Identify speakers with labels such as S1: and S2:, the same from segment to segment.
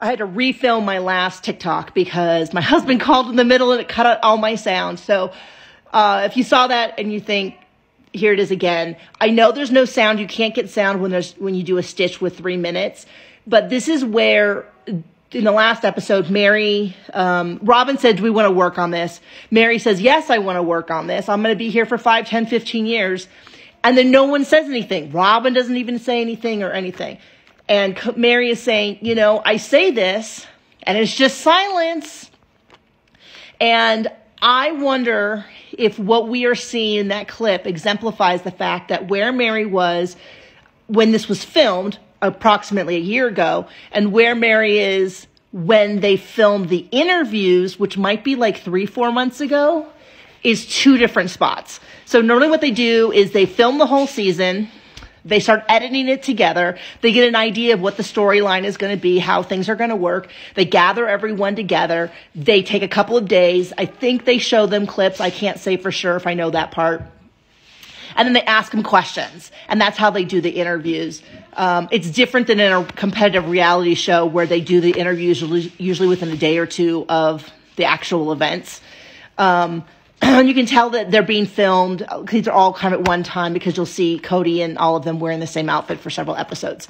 S1: I had to refilm my last TikTok because my husband called in the middle and it cut out all my sound. So if you saw that and you think, here it is again. I know there's no sound. You can't get sound when you do a stitch with 3 minutes. But this is where, in the last episode, Meri, Robin said, do we want to work on this? Meri says, yes, I want to work on this. I'm going to be here for 5, 10, 15 years. And then no one says anything. Robin doesn't even say anything or anything. And Meri is saying, I say this, and it's just silence. And I wonder if what we are seeing in that clip exemplifies the fact that where Meri was when this was filmed approximately a year ago, and where Meri is when they filmed the interviews, which might be like 3-4 months ago, is 2 different spots. So normally what they do is they film the whole season. They start editing it together. They get an idea of what the storyline is going to be, how things are going to work. They gather everyone together. They take a couple of days. I think they show them clips. I can't say for sure if I know that part. And then they ask them questions. And that's how they do the interviews. It's different than in a competitive reality show where they do the interviews usually within a day or 2 of the actual events. You can tell that they're being filmed. These are all kind of at one time because you'll see Cody and all of them wearing the same outfit for several episodes.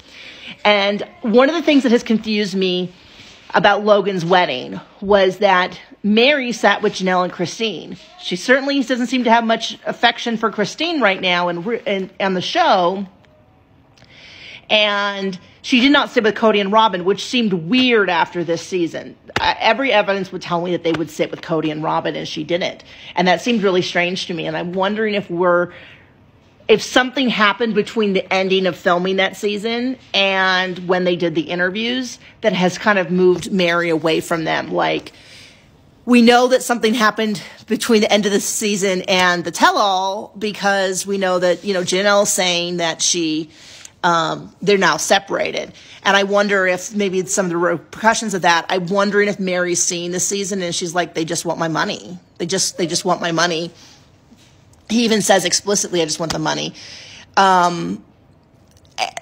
S1: And one of the things that has confused me about Logan's wedding was that Meri sat with Janelle and Christine. She certainly doesn't seem to have much affection for Christine right now on the show. And she did not sit with Cody and Robin, which seemed weird after this season. Every evidence would tell me that they would sit with Cody and Robin, and she didn't. And that seemed really strange to me. And I'm wondering if something happened between the ending of filming that season and when they did the interviews that has kind of moved Meri away from them. Like, we know that something happened between the end of the season and the tell-all because we know that, Janelle's saying that they're now separated. And I wonder if maybe some of the repercussions of that, I'm wondering if Meri's seeing the season and she's like, they just want my money. They just want my money. He even says explicitly, I just want the money.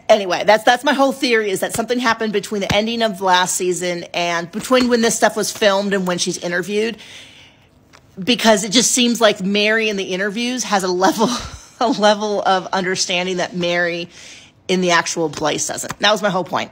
S1: Anyway, that's my whole theory, is that something happened between the ending of last season and between when this stuff was filmed and when she's interviewed, because it just seems like Meri in the interviews has a level of understanding that Meri in the actual place doesn't. That was my whole point.